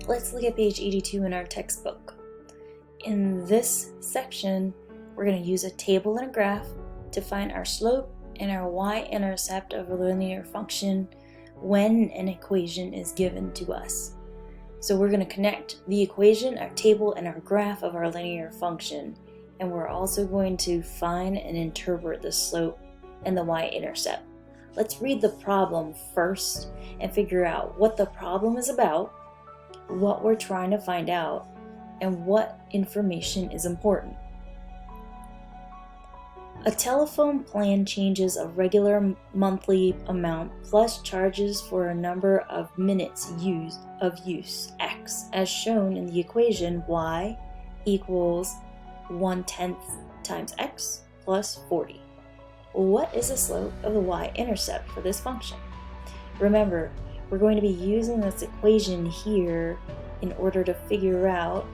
Let's look at page 82 in our textbook. In this section, we're going to use a table and a graph to find our slope and our y-intercept of a linear function when an equation is given to us. So we're going to connect the equation, our table, and our graph of our linear function, and we're also going to find and interpret the slope and the y-intercept. Let's read the problem first and figure out what the problem is about, what we're trying to find out, and what information is important. A telephone plan changes a regular monthly amount plus charges for a number of minutes of use, x, as shown in the equation y equals 1/10 times x plus 40. What is the slope of the y-intercept for this function? Remember, we're going to be using this equation here in order to figure out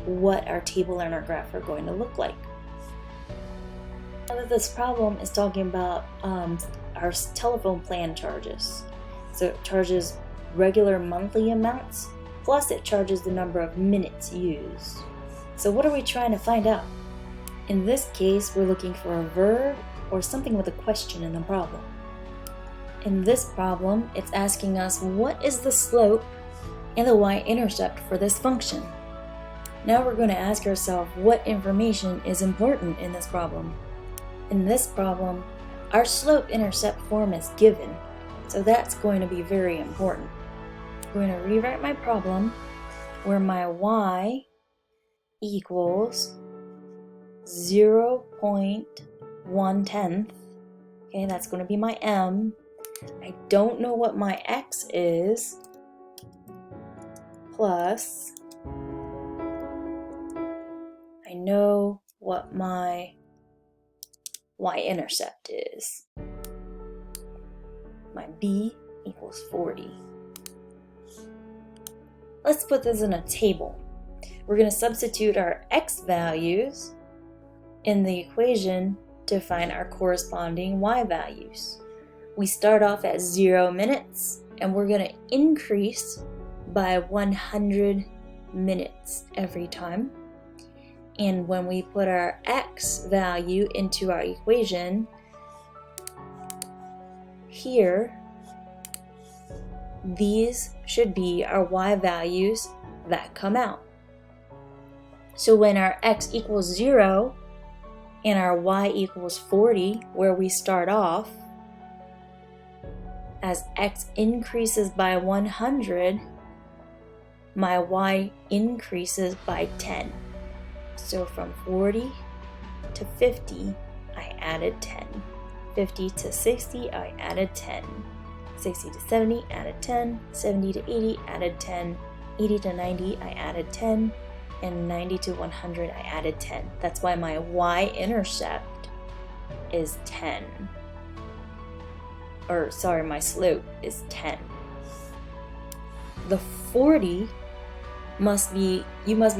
what our table and our graph are going to look like. Now that this problem is talking about our telephone plan charges. So it charges regular monthly amounts, plus it charges the number of minutes used. So what are we trying to find out? In this case, we're looking for a verb or something with a question in the problem. In this problem, it's asking us what is the slope and the y-intercept for this function. Now we're going to ask ourselves what information is important in this problem. In this problem, our slope-intercept form is given, so that's going to be very important. I'm going to rewrite my problem where my y equals 0.1/10. Okay, that's going to be my m. I don't know what my x is, plus I know what my y-intercept is. My b equals 40. Let's put this in a table. We're going to substitute our x values in the equation to find our corresponding y values. We start off at 0 minutes and we're going to increase by 100 minutes every time. And when we put our x value into our equation, here, these should be our y values that come out. So when our x equals 0 and our y equals 40, where we start off, as x increases by 100, my y increases by 10. So from 40 to 50, I added 10. 50 to 60, I added 10. 60 to 70, added 10. 70 to 80, added 10. 80 to 90, I added 10. And 90 to 100, I added 10. That's why my y-intercept is 10. My slope is 10. The 40 you must be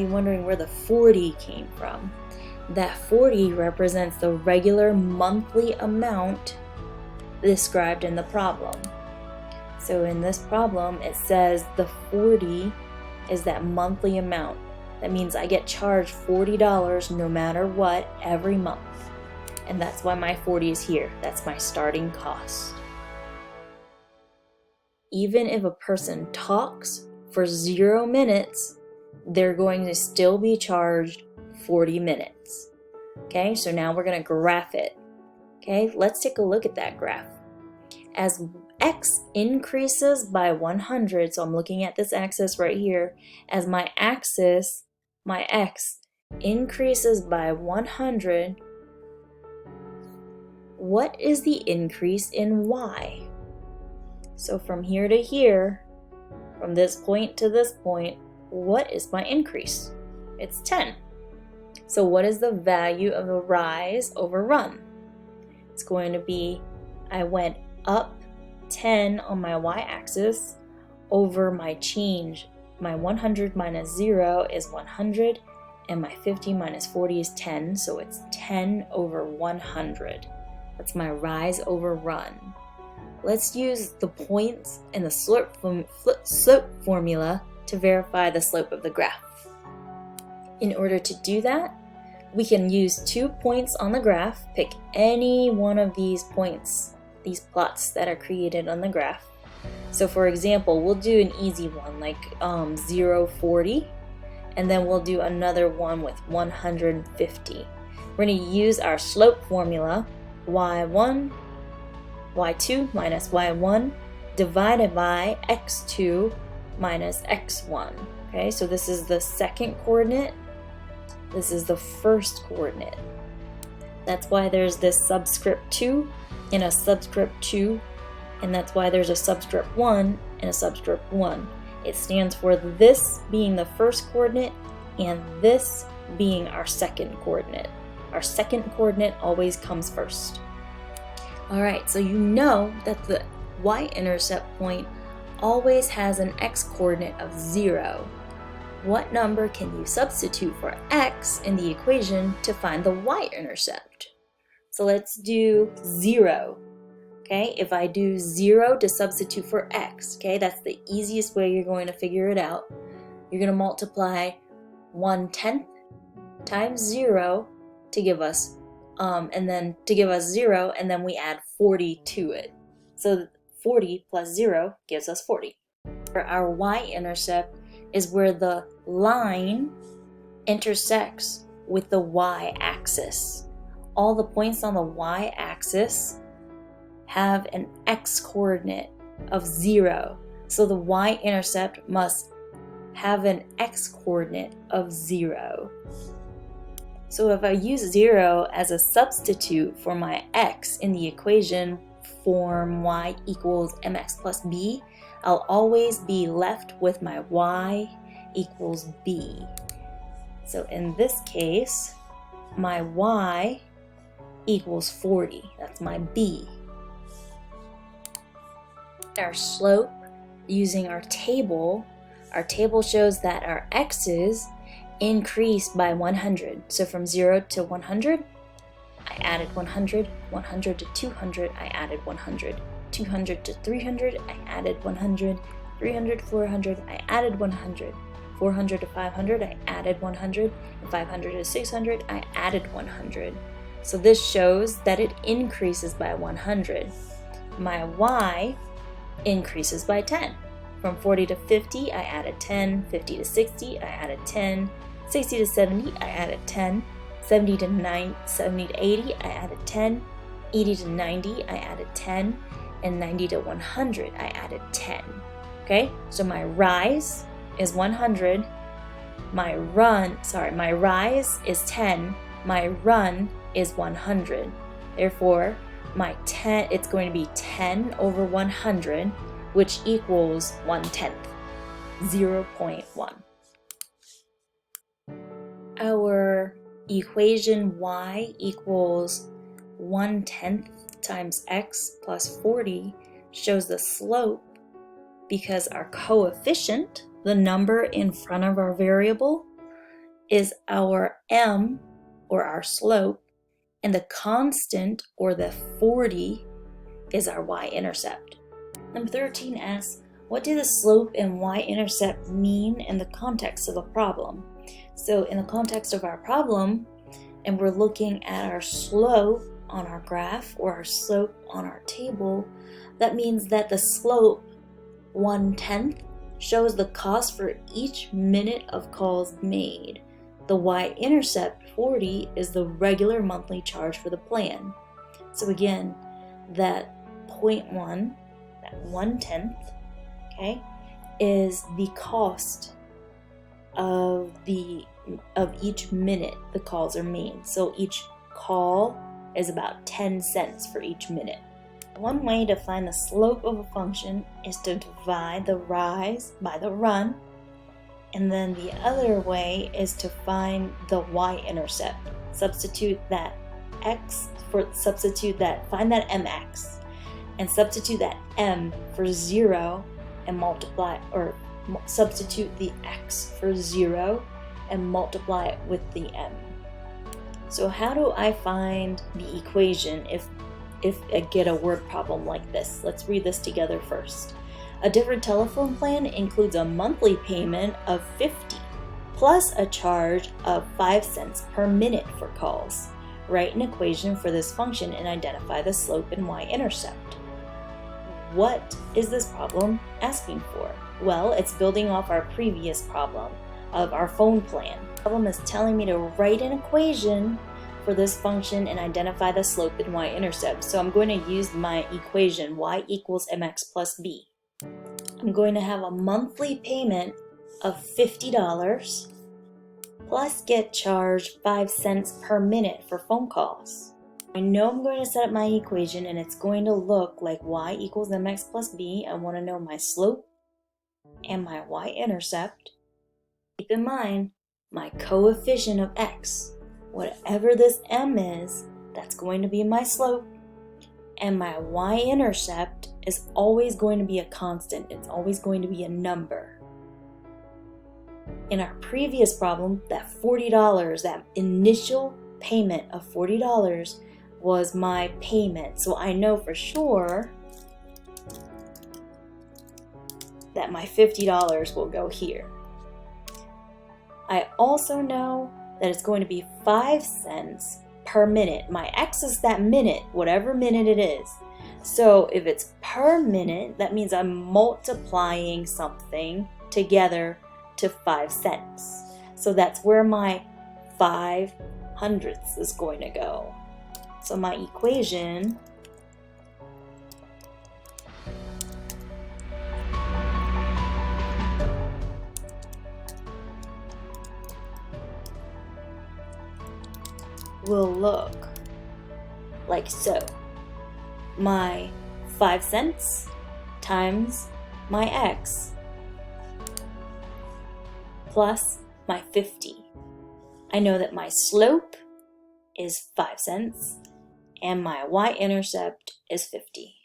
wondering where the 40 came from. That 40 represents the regular monthly amount described in the problem. So in this problem, it says the 40 is that monthly amount. That means I get charged $40 no matter what every month. And that's why my 40 is here. That's my starting cost. Even if a person talks for 0 minutes, they're going to still be charged 40 minutes. Okay, so now we're going to graph it. Okay, let's take a look at that graph. As x increases by 100, so I'm looking at this axis right here, as my axis, my x increases by 100, what is the increase in y? So from here to here, from this point to this point, what is my increase? It's 10. So what is the value of the rise over run? It's going to be, I went up 10 on my y-axis over my change. My 100 minus 0 is 100, and my 50 minus 40 is 10, so it's 10 over 100. That's my rise over run. let's use the points and the slope formula to verify the slope of the graph. In order to do that, we can use 2 points on the graph, pick any one of these points, these plots that are created on the graph. So for example, we'll do an easy one like 0, 40, and then we'll do another one with 150. We're going to use our slope formula, y1, y2 minus y1 divided by x2 minus x1. Okay, so this is the second coordinate, this is the first coordinate. That's why there's this subscript 2 and a subscript 2, and that's why there's a subscript 1 and a subscript 1. It stands for this being the first coordinate and this being our second coordinate. Our second coordinate always comes first. Alright, so you know that the y-intercept point always has an x-coordinate of 0. What number can you substitute for x in the equation to find the y-intercept? So let's do 0. Okay, if I do 0 to substitute for x, okay, that's the easiest way you're going to figure it out. You're going to multiply 1/10 times 0 to give us, and then to give us 0, and then we add 40 to it. So 40 plus 0 gives us 40. For our y-intercept is where the line intersects with the y-axis. All the points on the y-axis have an x-coordinate of 0. So the y-intercept must have an x-coordinate of 0. So if I use 0 as a substitute for my x in the equation form y equals mx plus b, I'll always be left with my y equals b. So in this case, my y equals 40. That's my b. Our slope, using our table shows that our x's increased by 100. So from 0 to 100, I added 100, 100 to 200, I added 100, 200 to 300, I added 100, 300 to 400, I added 100, 400 to 500, I added 100, and 500 to 600, I added 100. So this shows that it increases by 100. My y increases by 10. From 40 to 50, I added 10, 50 to 60, I added 10, 60 to 70, I added 10, 70 to 80, I added 10, 80 to 90, I added 10, and 90 to 100, I added 10. Okay, so my rise is 100, my rise is 10, my run is 100. Therefore, my 10, it's going to be 10 over 100, which equals 1/10, 0.1. Our equation y equals 1/10 times x plus 40 shows the slope because our coefficient, the number in front of our variable, is our m, or our slope, and the constant, or the 40, is our y-intercept. Number 13 asks, what do the slope and y-intercept mean in the context of the problem? So in the context of our problem, and we're looking at our slope on our graph or our slope on our table, that means that the slope 1/10 shows the cost for each minute of calls made. The y-intercept 40 is the regular monthly charge for the plan. So again, that 0.1, that 1/10, okay, is the cost of each minute the calls are made. So each call is about 10 cents for each minute. One way to find the slope of a function is to divide the rise by the run, and then the other way is to find the y-intercept. Substitute that find that mx, and substitute that m for 0 and multiply, or substitute the x for 0 and multiply it with the m. So how do I find the equation if if I get a word problem like this. Let's read this together first. A different telephone plan includes a monthly payment of $50 plus a charge of 5 cents per minute for calls. Write an equation for this function and identify the slope and y-intercept. What is this problem asking for? Well, it's building off our previous problem of our phone plan. The problem is telling me to write an equation for this function and identify the slope and y-intercept. So I'm going to use my equation, y equals mx plus b. I'm going to have a monthly payment of $50 plus get charged 5 cents per minute for phone calls. I know I'm going to set up my equation and it's going to look like y equals mx plus b. I want to know my slope and my y-intercept. Keep in mind my coefficient of x. Whatever this m is, that's going to be my slope, and my y-intercept is always going to be a constant. It's always going to be a number. In our previous problem, that $40, that initial payment of $40 was my payment. So I know for sure that my $50 will go here. I also know that it's going to be 5 cents per minute. My x is that minute, whatever minute it is. So if it's per minute, that means I'm multiplying something together to 5 cents. So that's where my 5/100ths is going to go. So my equation will look like so. My 5 cents times my x plus my 50. I know that my slope is 5 cents and my y-intercept is 50.